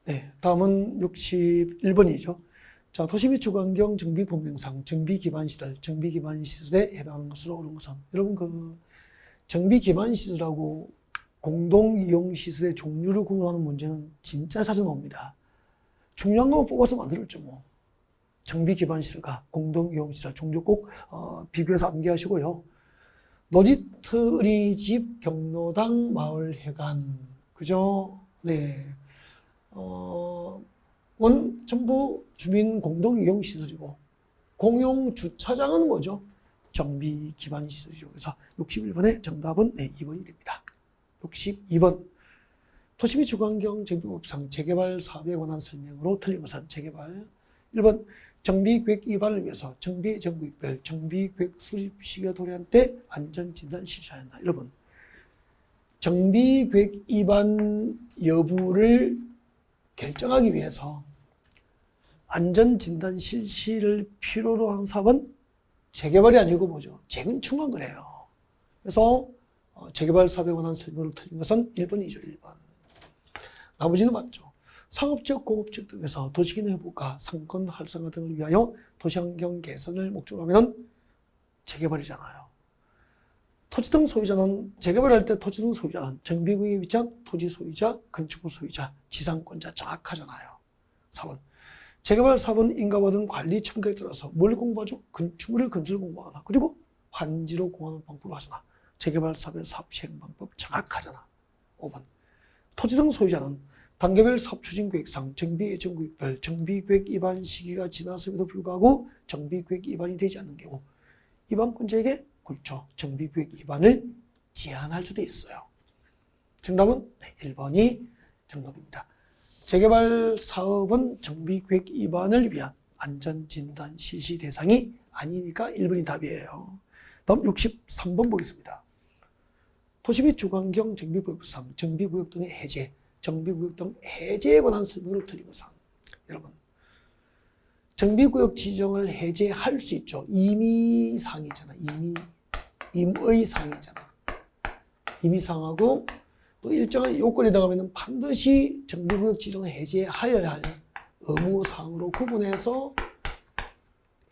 네, 다음은 61번이죠. 자, 도시 및 주거환경 정비 법령상 정비 기반 시설에 해당하는 것으로 옳은 것은, 여러분 그 정비 기반 시설하고 공동 이용 시설의 종류를 구분하는 문제는 진짜 자주 나옵니다. 중요한 것만 뽑아서 만들었죠 뭐. 정비 기반 시설과 공동 이용 시설 종류 꼭 비교해서 암기하시고요. 노지트 어린이집, 경로당, 마을회관, 그죠? 네. 원 전부 주민 공동 이용 시설이고, 공용 주차장은 뭐죠? 정비 기반 시설이죠. 그래서 61번의 정답은 네, 2번이 됩니다. 62번. 도시 및 주거환경 정비법상 재개발 사업에 관한 설명으로 틀린 것은 재개발. 1번. 정비계획 위반을 위해서 정비 전구역별 정비계획 수립 시기가 도래한 때 안전진단 실시해야 한다. 여러분, 정비계획 위반 여부를 결정하기 위해서 안전진단 실시를 필요로 한 사업은 재개발이 아니고 뭐죠? 재건축만 그래요. 그래서 재개발 사업에 관한 설명을 틀린 것은 1번이죠. 1번. 나머지는 맞죠. 상업지역, 공업지역 등에서 도시기능 회복과 상권 활성화 등을 위하여 도시환경 개선을 목적으로 하면 재개발이잖아요. 토지 등 소유자는, 재개발할 때 토지 등 소유자는 정비구역에 위치한 토지 소유자, 건축물 소유자, 지상권자 정확하잖아요. 4번. 재개발 사업은 인가와 등 관리 첨가에 따라서 뭘 공부하죠? 건축물을 건설 공부하나, 그리고 환지로 공하는 방법을 하잖아. 재개발 사업의 사업 시행 방법 정확하잖아. 5번. 토지 등 소유자는 단계별 사업 추진 계획상 정비 예정 구역별 정비계획 위반 시기가 지났음에도 불구하고 정비계획 위반이 되지 않는 경우 위반권자에게 그렇죠. 정비계획 위반을 제한할 수도 있어요. 정답은 네, 1번이 정답입니다. 재개발 사업은 정비계획 위반을 위한 안전진단 실시 대상이 아니니까 1번이 답이에요. 다음 63번 보겠습니다. 도시 및 주거환경 정비법상 정비구역 등의 해제, 정비구역 등 해제에 관한 설명을 틀린 것은, 여러분, 정비구역 지정을 해제할 수 있죠. 임의사항이잖아. 임의사항이잖아. 임의사항하고 또 일정한 요건에 해당하면 반드시 정비구역 지정을 해제하여야 할 의무사항으로 구분해서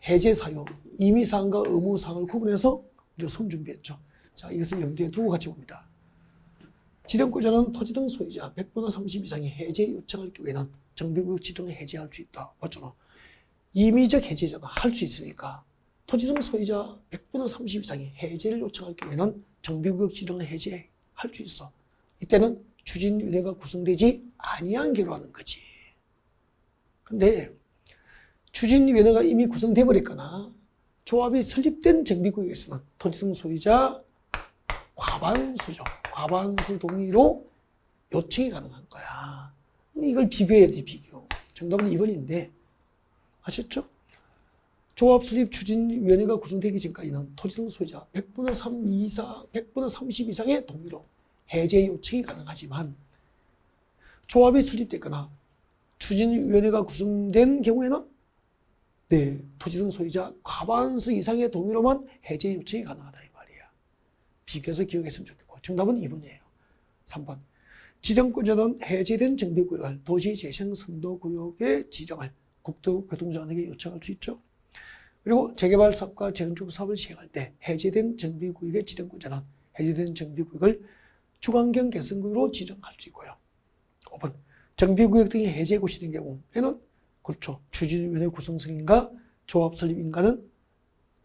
해제 사유, 임의사항과 의무사항을 구분해서 우리가 수험 준비했죠. 자, 이것을 염두에 두고 같이 봅니다. 지정권자는 토지 등 소유자 100분의 30 이상의 해제 요청할 경우에는 정비구역 지정을 해제할 수 있다. 맞죠? 임의적 해제자가 할 수 있으니까 토지 등 소유자 100분의 30 이상의 해제를 요청할 경우에는 정비구역 지정을 해제할 수 있어. 이때는 추진위원회가 구성되지 아니한 경우로 하는 거지. 근데 추진위원회가 이미 구성돼 버렸거나 조합이 설립된 정비구역에서는 토지 등 소유자 과반수죠. 과반수 동의로 요청이 가능한 거야. 이걸 비교해야 돼, 비교. 정답은 2번인데, 아셨죠? 조합 설립 추진위원회가 구성되기 전까지는 토지 등 소유자 100분의 30 이상의 동의로 해제 요청이 가능하지만, 조합이 설립됐거나 추진위원회가 구성된 경우에는 네, 토지 등 소유자 과반수 이상의 동의로만 해제 요청이 가능하다 이 말이야. 비교해서 기억했으면 좋겠고. 정답은 2번이에요. 3번. 지정권자는 해제된 정비구역을 도시재생선도구역에 지정할 국토교통장관에게 요청할 수 있죠. 그리고 재개발 사업과 재건축 사업을 시행할 때 해제된 정비구역의 지정권자는 해제된 정비구역을 주거환경 개선구역으로 지정할 수 있고요. 5번. 정비구역 등이 해제 고시된 경우에는 그렇죠. 추진위원회 구성승인과 조합 설립인가는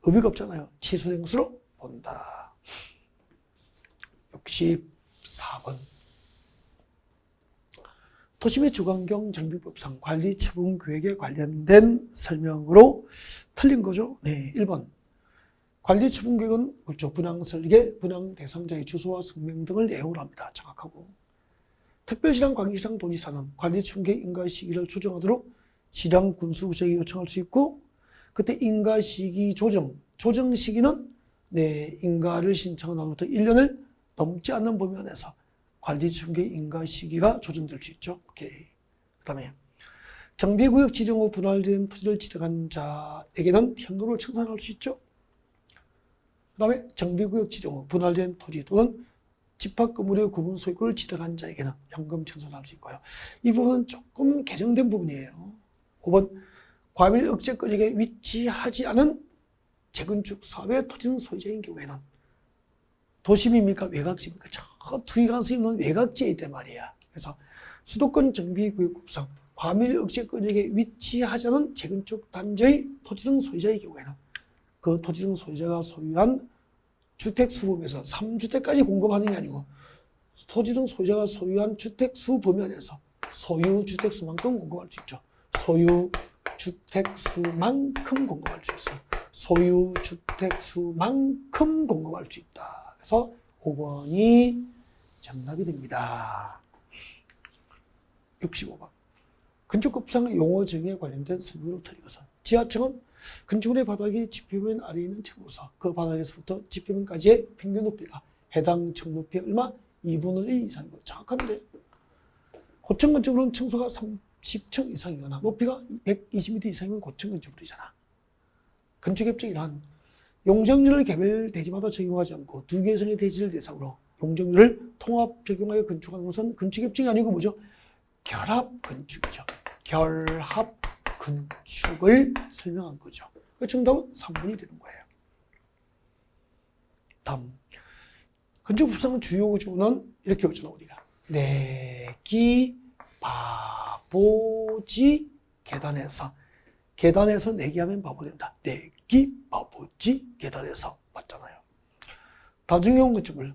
의미가 없잖아요. 취소된 것으로 본다. 64번. 도시 및 주거환경 정비법상 관리 처분 계획에 관련된 설명으로 틀린 거죠. 네, 1번. 관리 처분 계획은 그렇죠. 분양 설계, 분양 대상자의 주소와 성명 등을 내용으로 합니다. 정확하고. 특별시랑 광역시랑 도지사는 관리 처분 계획 인가 시기를 조정하도록 시랑 군수구청에 요청할 수 있고, 그때 인가 시기 조정 시기는 네, 인가를 신청한 날부터 1년을 넘지 않는 범위 안에서 관리 처분 계획 인가 시기가 조정될 수 있죠. 오케이. 그 다음에 정비구역 지정 후 분할된 토지를 지정한 자에게는 현금을 청산할 수 있죠. 그 다음에 정비구역 지정 후 분할된 토지 또는 집합 건물의 구분 소유권을 취득한 자에게는 현금 청산을 할 수 있고요. 이 부분은 조금 개정된 부분이에요. 5번 과밀 억제권역에 위치하지 않은 재건축 사업의 토지는 소유자인 경우에는 도심입니까? 외곽지입니까? 저 두 가지 있는 외곽지에 있단 말이야. 그래서 수도권 정비구역급상 과밀 억제권역에 위치하지 않은 재건축 단지의 토지 등 소유자의 경우에는 그 토지 등 소유자가 소유한 주택 수범에서 3주택까지 공급하는 게 아니고 토지 등 소유자가 소유한 주택 수 범위 안에서 소유 주택 수만큼 공급할 수 있죠. 소유 주택 수만큼 공급할 수 있어. 소유 주택 수만큼 공급할 수 있다. 그래서 5번이 정답이 됩니다. 65번. 건축법상 용어 정의에 관련된 설명으로 틀린 것은 지하층은 건축물의 바닥이 지표면 아래에 있는 층으로서 그 바닥에서부터 지표면까지의 평균 높이가 해당 층 높이의 얼마? 2분의 1 이상이고 정확한데 고층 건축물은 층수가 30층 이상이거나 높이가 120m 이상이면 고층 건축물이잖아. 건축협정이란 용적률을 개별 대지마다 적용하지 않고 두 개 이상의 대지를 대상으로 용적률을 통합 적용하여 건축하는 것은 건축협정이 아니고 뭐죠? 결합건축이죠. 결합건축을 설명한 거죠. 그 정답은 3번이 되는 거예요. 다음 건축법상 주요 구조는 이렇게 오잖아 우리가. 내기 바보지 계단에서 내기하면 바보 된다. 내기 바보지 계단에서 맞잖아요. 다중이용 건축물.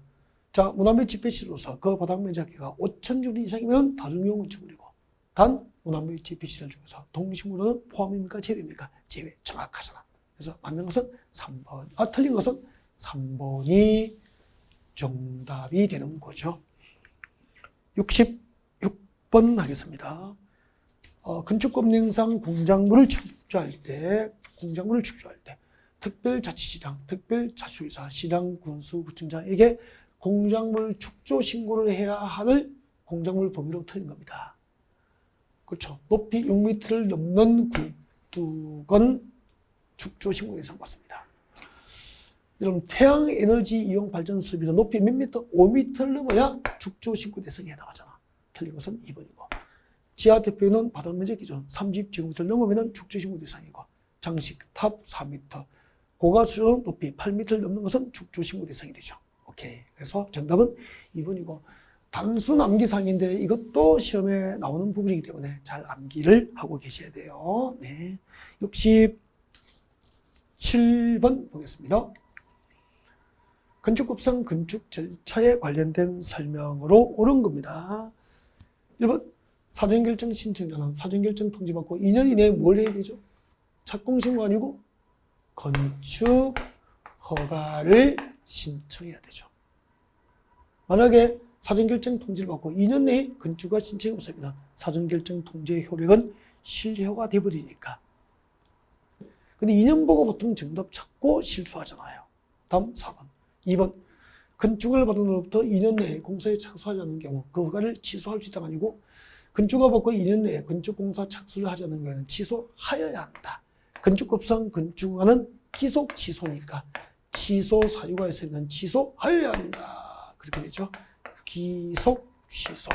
자, 문화재 집회시로서 그 바닥 면적이가 5,000제곱미터 이상이면 다중이용 건축물이고 단 문화재 집회시설 중에서 동식물은 포함입니까? 제외입니까? 제외. 정확하잖아. 그래서 맞는 것은 3번. 틀린 것은 3번이 정답이 되는 거죠. 66번 하겠습니다. 건축법령상 공작물을 축조할 때 특별자치시장, 특별자치회사, 시장, 군수, 구청장에게 공작물 축조 신고를 해야 할 공작물 범위로 틀린 겁니다. 그렇죠. 높이 6m를 넘는 굴뚝은 축조 신고 대상 맞습니다. 여러분 태양에너지 이용 발전 설비도 높이 몇 미터? 5m를 넘어야 축조 신고 대상에 해당하잖아. 틀린 것은 2번이고 지하 대표는 바닥 면적 기준 30제곱미터를 넘으면 축조 신고 대상이고 장식탑 4m 고가 수준 높이 8m를 넘는 것은 축조 신고 대상이 되죠. 오케이. 그래서 정답은 2번이고 단순 암기사항인데 이것도 시험에 나오는 부분이기 때문에 잘 암기를 하고 계셔야 돼요. 네. 67번 보겠습니다. 건축법상 건축 절차에 관련된 설명으로 옳은 겁니다. 1번 사전결정 신청자는 사전결정 통지받고 2년 이내에 뭘 해야 되죠? 착공신고 아니고 건축 허가를 신청해야 되죠. 만약에 사전결정 통지를 받고 2년 내에 건축허가 신청이 없습니다. 사전결정 통지의 효력은 실효가 되어버리니까. 근데 2년 보고 보통 정답 찾고 실수하잖아요. 다음 4번. 2번. 건축을 받은 후로부터 2년 내에 공사에 착수하지 않는 경우 그 허가를 취소할 수 있다가 아니고 건축허가 받고 2년 내에 건축공사 착수를 하지 않는 경우에는 취소하여야 한다. 건축법상 건축허가는 기속 취소니까 취소 사유가 있으면 취소하여야 한다. 그렇게 되죠. 기속 취소.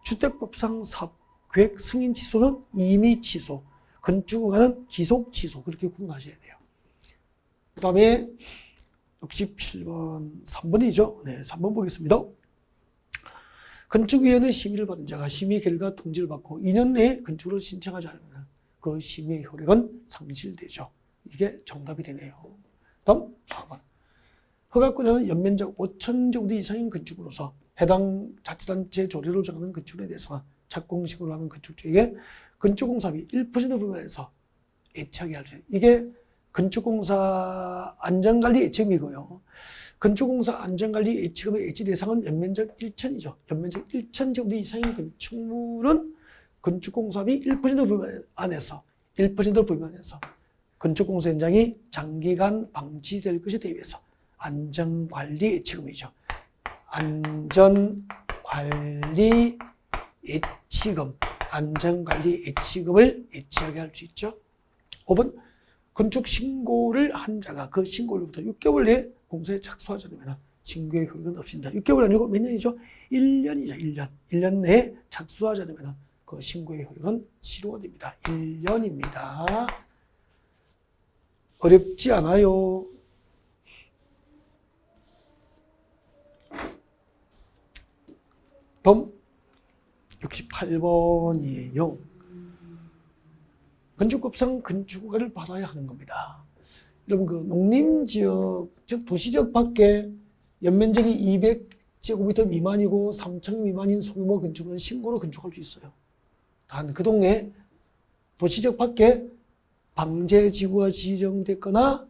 주택법상 사업계획 승인 취소는 임의 취소. 건축허가는 기속 취소. 그렇게 구분하셔야 돼요. 그 다음에 67번 3번이죠. 네, 3번 보겠습니다. 건축위원회 심의를 받은 자가 심의 결과 통지를 받고 2년 내에 건축을 신청하지 않으면 그 심의의 효력은 상실되죠. 이게 정답이 되네요. 다음 4번. 허가권자는 연면적 5,000제곱미터 이상인 건축으로서 해당 자치단체 조례로 정하는 건축에 대해서 착공신고를 하는 건축주에게 건축공사비 1% 부분에서 예치하게 할 수 있어요. 이게 건축공사 안전관리 예치금이고요. 건축공사 안전관리 예치금의 예치 대상은 연면적 1,000이죠. 연면적 1,000제곱미터 이상인 건축물은 건축공사비 1% 부분 안에서 1% 부분 안에서 건축공사 현장이 장기간 방치될 것에 대비해서 안전관리 예치금이죠. 안전관리 예치금, 안전관리 예치금을 예치하게 할 수 있죠. 5번, 건축 신고를 한 자가 그 신고로부터 6개월 내에 공사에 착수하지 않으면 신고의 효력은 없습니다. 6개월 아니고 몇 년이죠? 1년이죠. 1년. 1년 내에 착수하지 않으면 그 신고의 효력은 실효가 됩니다. 1년입니다. 어렵지 않아요. 다음 68번이에요. 건축법상 건축허가를 받아야 하는 겁니다. 여러분 그 농림지역, 즉 도시지역 밖에 연면적이 200제곱미터 미만이고 3층 미만인 소규모 건축은 신고로 건축할 수 있어요. 단 그 동네 도시지역 밖에 방제지구가 지정됐거나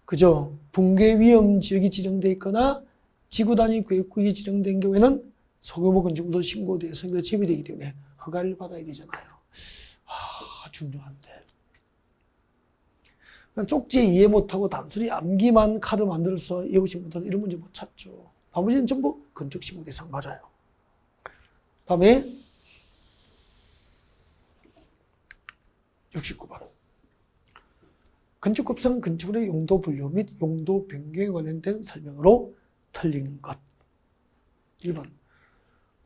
그죠? 붕괴 위험 지역이 지정되어 있거나 지구 단위 계획구역이 지정된 경우에는 소규모 건축물도 신고 대상으로 제외되기 때문에 허가를 받아야 되잖아요. 중요한데. 쪽지 이해 못하고 단순히 암기만 카드 만들어서 외우신 분들은 이런 문제 못 찾죠. 나머지는 전부 건축신고 대상 맞아요. 다음에 69번. 건축법상 건축물의 용도 분류 및 용도 변경에 관련된 설명으로 틀린 것. 1번.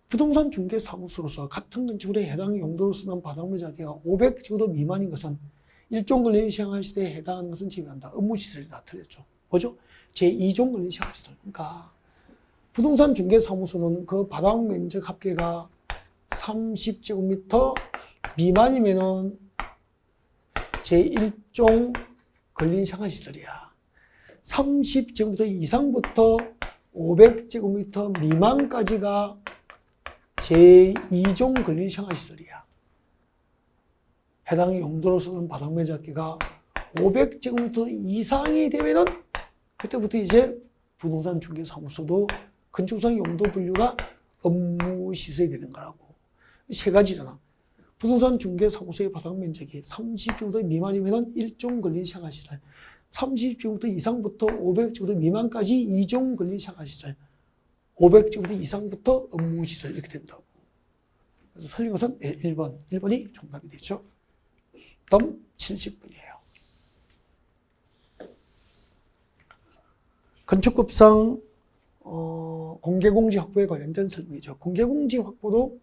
부동산 중개사무소로서 같은 건축물에 해당 용도로 쓰는 바닥면 자기가 500제곱미터 미만인 것은 일종 근린이 시행할 시대에 해당하는 것은 제외한다. 업무시설이다. 틀렸죠. 뭐죠? 제2종 근린이 시행할 시설. 그러니까 부동산 중개사무소는 그 바닥 면적 합계가 30제곱미터 미만이면은 제1종 근린이 시행할 시설이야. 30제곱미터 이상부터 500제곱미터 미만까지가 제2종 근린이 시행할 시설이야. 해당 용도로 쓰는 바닥 면적기가 500제곱미터 이상이 되면은 그때부터 이제 부동산 중개사무소도 건축상 용도 분류가 업무시설이 되는 거라고. 세 가지잖아. 부동산 중개사무소의 바닥 면적이 30제곱미터 미만이면은 1종 근린이 시행할 시설. 30제곱미터 이상부터 500제곱미터 미만까지 2종 근린이 시행할 시설. 500제곱미터 이상부터 업무시설 이렇게 된다고. 그래서 틀린 것은 1번. 1번이 정답이 되죠. 다음 70번이에요. 건축법상 공개공지 확보에 관련된 설명이죠. 공개공지 확보도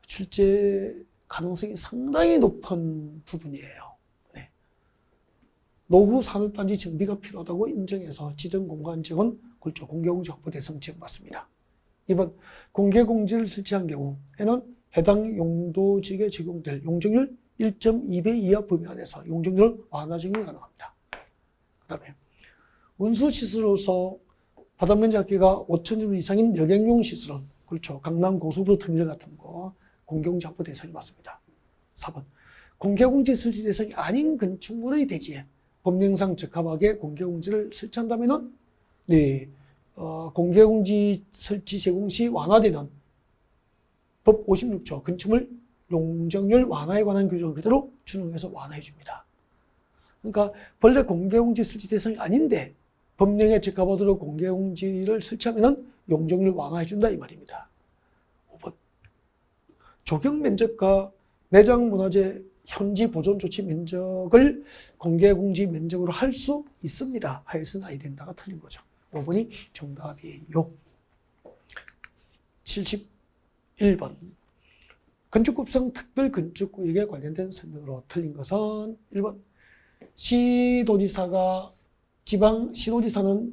출제 가능성이 상당히 높은 부분이에요. 네. 노후 산업단지 정비가 필요하다고 인정해서 지정공간 지역은 굴조 공개공지 확보 대상 지정받습니다. 2번 공개공지를 설치한 경우에는 해당 용도 지역에 적용될 용적률 1.2배 이하 범위 안에서 용적률 완화 적용이 가능합니다. 그 다음에 운수시설로서 바닥면적 합계가 5,000제곱 이상인 여객용 시설은 그렇죠. 강남 고속도로 터미널 같은 거 공개공지 확보 대상이 맞습니다. 4번 공개공지 설치 대상이 아닌 건축물의 대지에 법령상 적합하게 공개공지를 설치한다면은 네, 공개공지 설치 제공 시 완화되는 법 56조 건축물 용적률 완화에 관한 규정을 그대로 준용해서 완화해 줍니다. 그러니까 본래 공개공지 설치 대상이 아닌데 법령에 적합하도록 공개공지를 설치하면 용적률 완화해 준다 이 말입니다. 5번 조경면적과 매장문화재 현지 보존조치 면적을 공개공지 면적으로 할 수 있습니다. 하여튼 아이 된다가 틀린 거죠. 5번이 정답이에요. 71번 건축법상 특별건축구역에 관련된 설명으로 틀린 것은 1번 시도지사는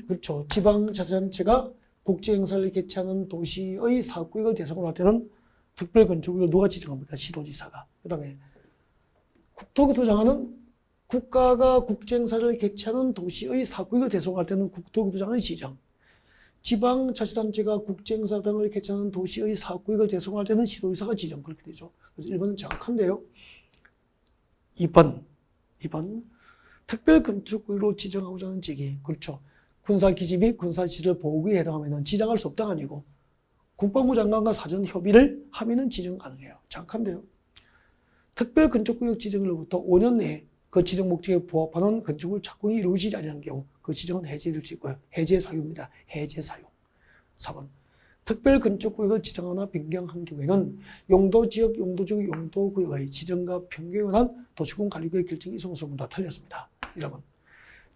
그렇죠. 지방자치단체가 국제행사를 개최하는 도시의 사업구역을 대상으로 할 때는 특별건축구역을 누가 지정합니까? 시도지사가. 그 다음에 국토교토장관은 국가가 국제행사를 개최하는 도시의 사업구역을 대상으로 할 때는 국토교토장관의 지정. 지방자치단체가 국제행사 등을 개최하는 도시의 사업구역을 대상으로 할 때는 시도지사가 지정. 그렇게 되죠. 그래서 1번은 정확한데요. 2번 특별건축구역으로 지정하고자 하는 지역이 그렇죠. 군사기지 및 군사시설 보호구역에 해당하면 지정할 수 없다가 아니고 국방부 장관과 사전 협의를 하면은 지정 가능해요. 정확한데요. 특별건축구역 지정으로부터 5년 내에 그 지정 목적에 부합하는 건축물 착공이 이루어지지 않는 경우 그 지정은 해제될 수 있고요. 해제 사유입니다. 해제 사유. 4번 특별건축구역을 지정하거나 변경한 경우에는 용도지역, 용도구역의 지정과 변경에 관한 도시군관리구역 결정이 이송서문 다 틀렸습니다. 1번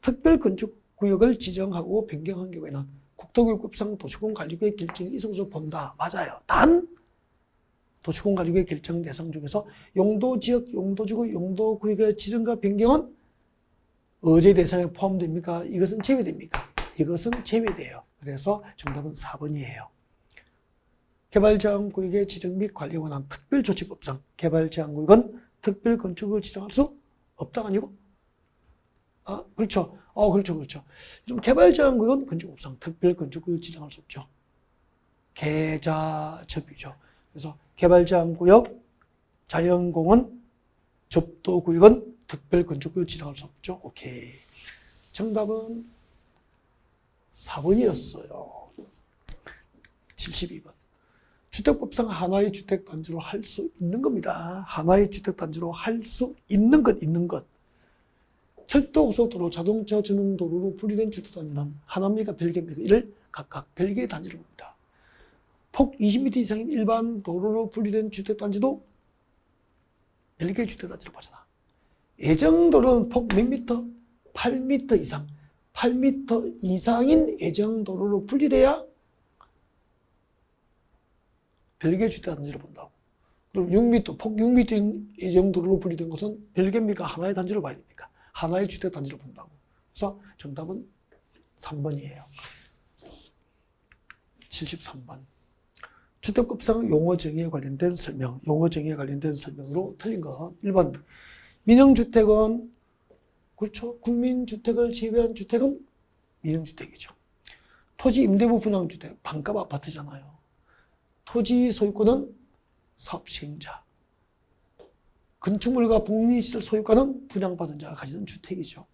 특별건축구역을 지정하고 변경한 경우에는 국토교육법상 도시공관리구역 결정이 이성적으로 본다. 맞아요. 단 도시공관리구역 결정 대상 중에서 용도지역, 용도지구, 용도구역의 지정과 변경은 어제 대상에 포함됩니까? 이것은 제외됩니까? 이것은 제외돼요. 그래서 정답은 4번이에요. 개발제한구역의 지정 및 관리에 관한 특별조치법상 개발제한구역은 특별건축을 지정할 수 없다가 아니고 그렇죠. 그렇죠. 좀 개발제한구역은 건축법상 특별건축을 지정할 수 없죠. 계자접유죠. 그래서 개발제한구역, 자연공원, 접도구역은 특별건축을 지정할 수 없죠. 오케이. 정답은 4번이었어요. 72번. 주택법상 하나의 주택단지로 할 수 있는 겁니다. 하나의 주택단지로 할 수 있는 것. 철도, 고속도로, 자동차 전용 도로로 분리된 주택단지는 하나입니까? 별개입니까? 이를 각각 별개의 단지로 봅니다. 폭 20m 이상인 일반 도로로 분리된 주택단지도 별개의 주택단지로 보잖아. 예정도로는 폭 몇 미터? 8m 이상. 8m 이상인 예정도로로 분리돼야 별개의 주택단지로 본다고. 그럼 6m, 폭 6m인 예정도로로 분리된 것은 별개입니까? 하나의 단지로 봐야 됩니까? 하나의 주택단지로 본다고. 그래서 정답은 3번이에요. 73번. 주택법상 용어정의에 관련된 설명, 용어정의에 관련된 설명으로 틀린 거. 1번. 민영주택은, 그렇죠. 국민주택을 제외한 주택은 민영주택이죠. 토지 임대부 분양주택, 반값 아파트잖아요. 토지 소유권은 사업시행자. 건축물과 복리시설 소유권은 분양받은 자가 가지는 주택이죠.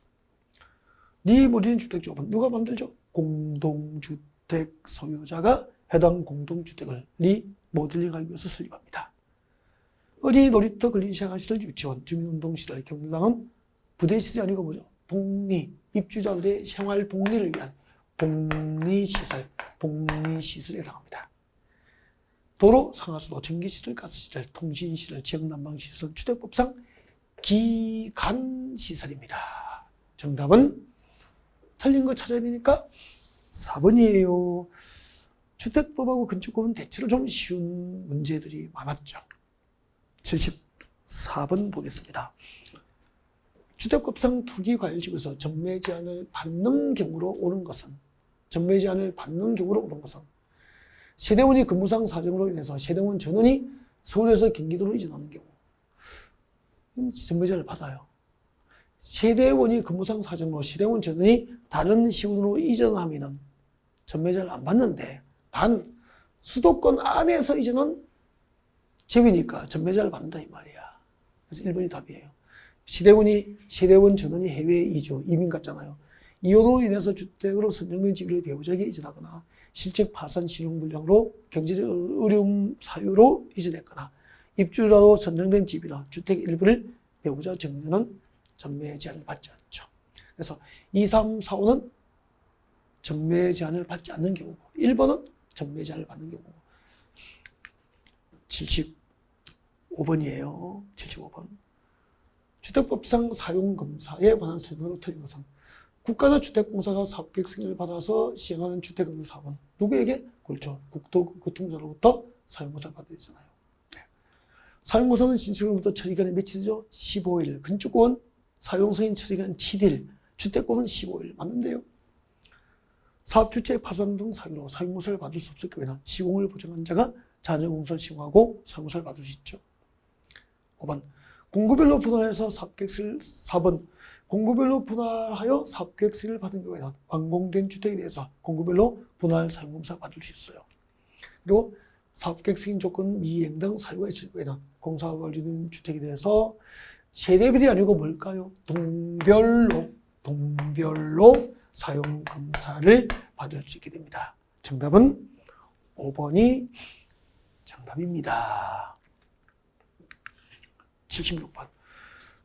리모델링 주택조합은 누가 만들죠? 공동주택 소유자가 해당 공동주택을 리모델링하기 위해서 설립합니다. 어린이 놀이터, 근린생활시설, 유치원, 주민운동시설, 경로당은 부대시설이 아니고 뭐죠? 복리, 입주자들의 생활 복리를 위한 복리시설에 해당합니다. 도로, 상하수도, 전기시설, 가스시설, 통신시설, 지역난방시설, 주택법상 기간시설입니다. 정답은 틀린 거 찾아야 되니까 4번이에요. 주택법하고 건축법은 대체로 좀 쉬운 문제들이 많았죠. 74번 보겠습니다. 주택법상 투기과열지구에서 전매 제한을 받는 경우로 오는 것은 세대원이 근무상 사정으로 인해서 세대원 전원이 서울에서 경기도로 이전하는 경우 전매 제한을 받아요. 세대원이 근무상 사정으로 세대원 전원이 다른 시군으로 이전하면 전매 제한을 안 받는데 단 수도권 안에서 이전은 제외니까 전매 제한을 받는다 이 말이야. 그래서 1번이 답이에요. 세대원 전원이 해외 이주, 이민 갔잖아요. 이혼으로 인해서 주택으로 선정된 집을 배우자에게 이전하거나 실적 파산 신용불량으로 경제적 어려움 사유로 이전했거나 입주자로 선정된 집이나 주택 일부를 배우자 정려는 전매 제한을 받지 않죠. 그래서 2, 3, 4, 5는 전매 제한을 받지 않는 경우고 1번은 전매 제한을 받는 경우고 75번이에요. 75번. 주택법상 사용검사에 관한 설명으로 틀린 것은 국가나 주택공사가 사업계획 승인을 받아서 시행하는 주택검사 사업은 누구에게? 그렇죠. 국토교통부로부터 사용검사를 받아야 되잖아요. 네. 사용검사는 신청일부터 처리기간이 며칠이죠? 15일. 건축법은 사용승인 처리기간 7일. 주택법은 15일. 맞는데요. 사업주체의 파산 등 사유로 사용검사를 받을 수 없을 경우에는 시공을 보증한 자가 자녀공사를 시공하고 사용검사를 받을 수 있죠. 5번. 공구별로 분할해서 사업계획서를 4번. 공구별로 분할하여 사업계획 승인을 받은 경우에는 완공된 주택에 대해서 공구별로 분할 사용검사 받을 수 있어요. 그리고 사업계획 승인 조건 미이행 등 사유가 있을 경우에는 공사가 완료된 주택에 대해서 세대별이 아니고 뭘까요? 동별로 사용검사를 받을 수 있게 됩니다. 정답은 5번이 정답입니다. 76번.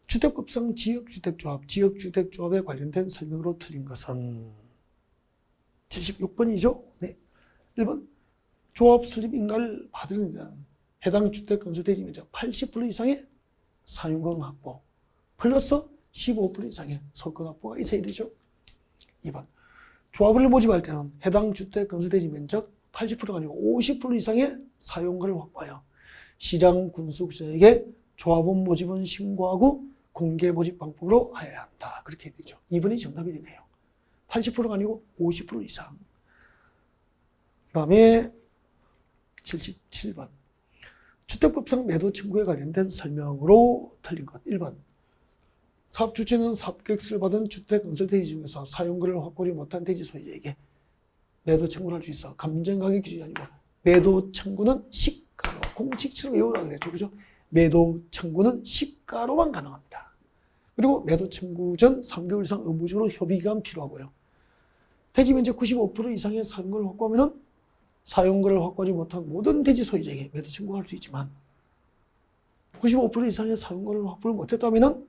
주택법상 지역주택조합에 관련된 설명으로 틀린 것은 76번이죠. 네. 1번. 조합 설립 인가를 받은 자는 해당 주택 건설 대지면적 80% 이상의 사용권 확보 플러스 15% 이상의 소유권 확보가 있어야 되죠. 2번. 조합을 모집할 때는 해당 주택 건설대지 면적 80%가 아니고 50% 이상의 사용권을 확보하여 시장 군수구청에게 조합원 모집은 신고하고 공개 모집 방법으로 하여야 한다. 그렇게 되죠. 2번이 정답이 되네요. 80%가 아니고 50% 이상. 그 다음에 77번. 주택법상 매도 청구에 관련된 설명으로 틀린 것. 1번. 사업 주체는 사업계획서를 받은 주택 건설 대지 중에서 사용권을 확보하지 못한 대지 소유자에게 매도 청구를 할 수 있어. 감정가격 기준이 아니고 매도 청구는 시가로 공식처럼 외우라고 그랬죠. 그죠? 매도 청구는 시가로만 가능합니다. 그리고 매도 청구 전 3개월 이상 의무적으로 협의가 필요하고요. 대지 면적 95% 이상의 사용권을 확보하면 사용권을 확보하지 못한 모든 대지 소유자에게 매도 청구할 수 있지만 95% 이상의 사용권을 확보를 못했다면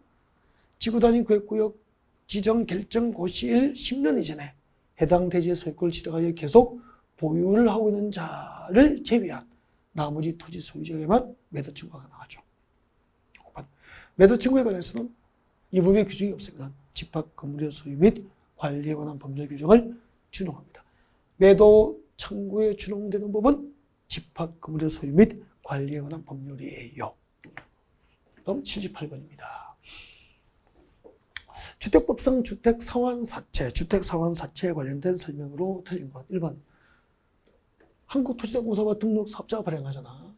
지구단위 계획구역 지정 결정 고시일 10년 이전에 해당 대지의 소유권을 취득하여 계속 보유를 하고 있는 자를 제외한 나머지 토지 소유자에게만 매도 청구가 가능하죠. 5번. 매도 청구에 관해서는 이 법의 규정이 없으면 집합 건물의 소유 및 관리에 관한 법률 규정을 준용합니다. 매도 청구에 준용되는 법은 집합 건물의 소유 및 관리에 관한 법률이에요. 다음 78번입니다. 주택법상 주택상환사채에 관련된 설명으로 틀린 것. 1번. 한국토지대공사가 등록사업자가 발행하잖아.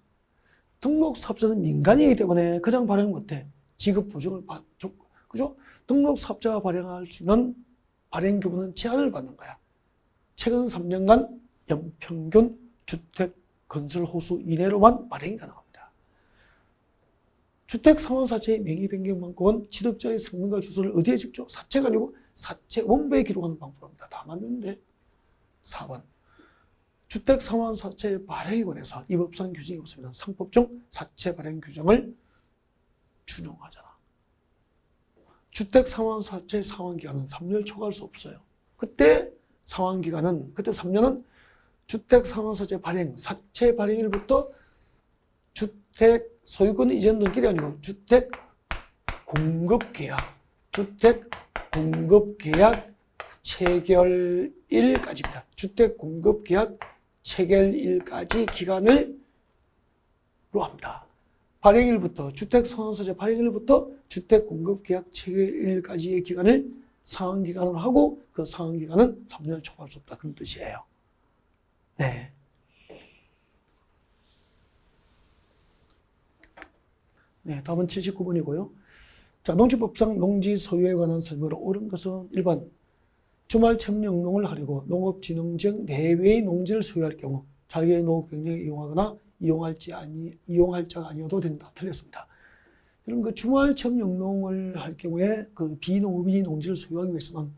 등록사업자는 민간이기 때문에 그냥 발행 못해. 지급보증을 받죠. 그죠? 등록사업자가 발행할 수 있는 발행 규모는 제한을 받는 거야. 최근 3년간 연평균 주택 건설 호수 이내로만 발행이 가능합니다. 주택상환사채의 명의 변경만큼은 취득자의 성명과 주소를 어디에 적죠? 사채가 아니고 사채 원부에 기록하는 방법입니다. 다 맞는데. 4번. 주택상환사채의 발행에 관해서 이 법상 규정이 없으면 상법중 사채 발행 규정을 준용하잖아. 주택상환사채 상환기간은 3년을 초과할 수 없어요. 그때 3년은 주택상환사채 발행, 사채 발행일부터 주택 소유권 이전 등기이 아니고 주택 공급계약 체결일까지입니다. 주택 공급계약 체결일까지 기간을 로 합니다. 발행일부터 주택상환사채 발행일부터 주택 공급계약 체결일까지의 기간을 상환기간으로 하고 그 상환기간은 3년을 초과할 수 없다. 그런 뜻이에요. 네. 네, 답은 79번이고요. 자, 농지법상 농지 소유에 관한 설명으로 옳은 것은 1번. 주말 점령농을 하려고 농업진흥지역 내외의 농지를 소유할 경우 자기의 농업 경쟁에 이용하거나 이용할 자가 아니어도 된다. 틀렸습니다. 이런 그 주말 점령농을 할 경우에 그 비농업인이 농지를 소유하기 위해서는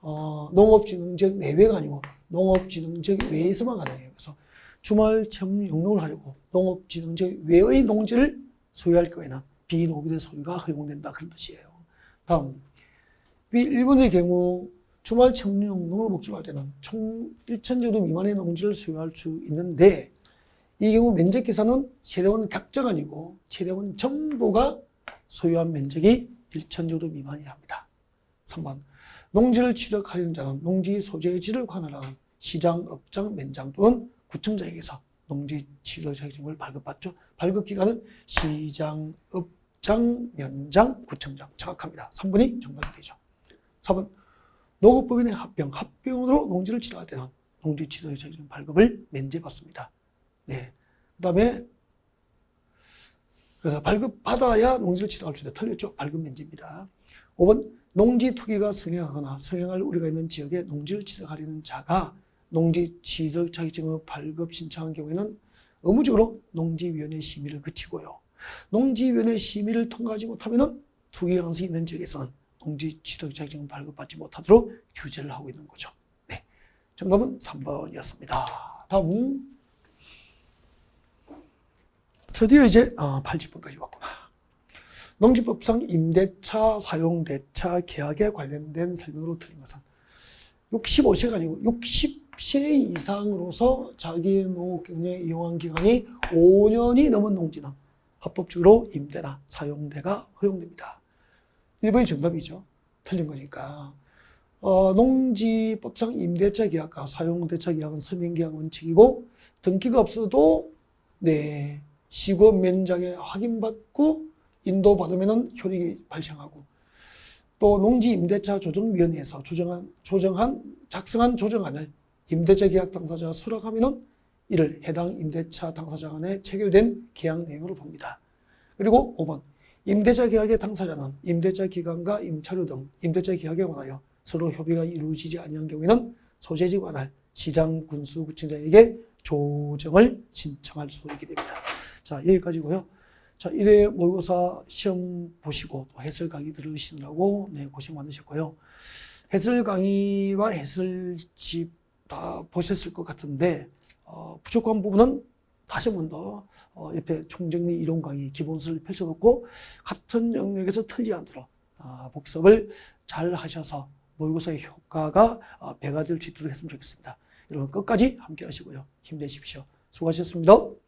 농업진흥지역 내외가 아니고 농업진흥지역 외에서만 가능해요. 그래서 주말 점령농을 하려고 농업진흥지역 외의 농지를 소유할 경우에는 비농업인의 소유가 허용된다. 그런 뜻이에요. 다음, 1번의 경우 주말 점령농을 목적으로 할 때는 총 1,000제곱 미만의 농지를 소유할 수 있는데 이 경우 면적 계산은 세대원 각자가 아니고 세대원 전부가 소유한 면적이 1,000제곱 미만이어야 합니다. 3번, 농지를 취득하려는 자는 농지 소재지를 관할하는 시장, 업장, 면장 또는 구청장에게서 농지 취득 자격증을 발급받죠. 발급기간은 시장, 업장, 면장, 구청장. 정확합니다. 3번이 정답이 되죠. 4번. 농업법인의 합병으로 농지를 취득할 때는 농지 취득 자격증 발급을 면제받습니다. 네. 그 다음에 그래서 발급받아야 농지를 취득할 수 있다. 틀렸죠. 발급 면제입니다. 5번. 농지 투기가 성행하거나 성행할 우려가 있는 지역에 농지를 취득하려는 자가 농지 취득 자격증을 발급 신청한 경우에는 의무적으로 농지위원회 심의를 거치고요. 농지위원회 심의를 통과하지 못하면 투기 가능성이 있는 지역에서는 농지 취득 자격증을 발급받지 못하도록 규제를 하고 있는 거죠. 네, 정답은 3번이었습니다. 다음 드디어 이제 80번까지 왔구나. 농지법상 임대차, 사용대차, 계약에 관련된 설명으로 틀린 것은 65세가 아니고 60세 이상으로서 자기의 농업경영에 이용한 기간이 5년이 넘은 농지는 합법적으로 임대나 사용대가 허용됩니다. 1번이 정답이죠. 틀린 거니까. 농지법상 임대차 계약과 사용대차 계약은 서명계약 원칙이고 등기가 없어도 네, 시급 면장에 확인받고 인도받으면 효력이 발생하고 또 농지임대차 조정위원회에서 작성한 조정안을 임대차 계약 당사자가 수락하면 이를 해당 임대차 당사자 간에 체결된 계약 내용으로 봅니다. 그리고 5번 임대차 계약의 당사자는 임대차 기간과 임차료 등 임대차 계약에 관하여 서로 협의가 이루어지지 아니한 경우에는 소재지 관할 시장 군수구청장에게 조정을 신청할 수 있게 됩니다. 자, 여기까지고요. 자, 1회 모의고사 시험 보시고 또 해설 강의 들으시느라고 네, 고생 많으셨고요. 해설 강의와 해설집 다 보셨을 것 같은데 부족한 부분은 다시 한 번 더 옆에 총정리 이론 강의 기본서를 펼쳐놓고 같은 영역에서 틀리지 않도록 복습을 잘 하셔서 모의고사의 효과가 배가 될 수 있도록 했으면 좋겠습니다. 여러분 끝까지 함께 하시고요. 힘내십시오. 수고하셨습니다.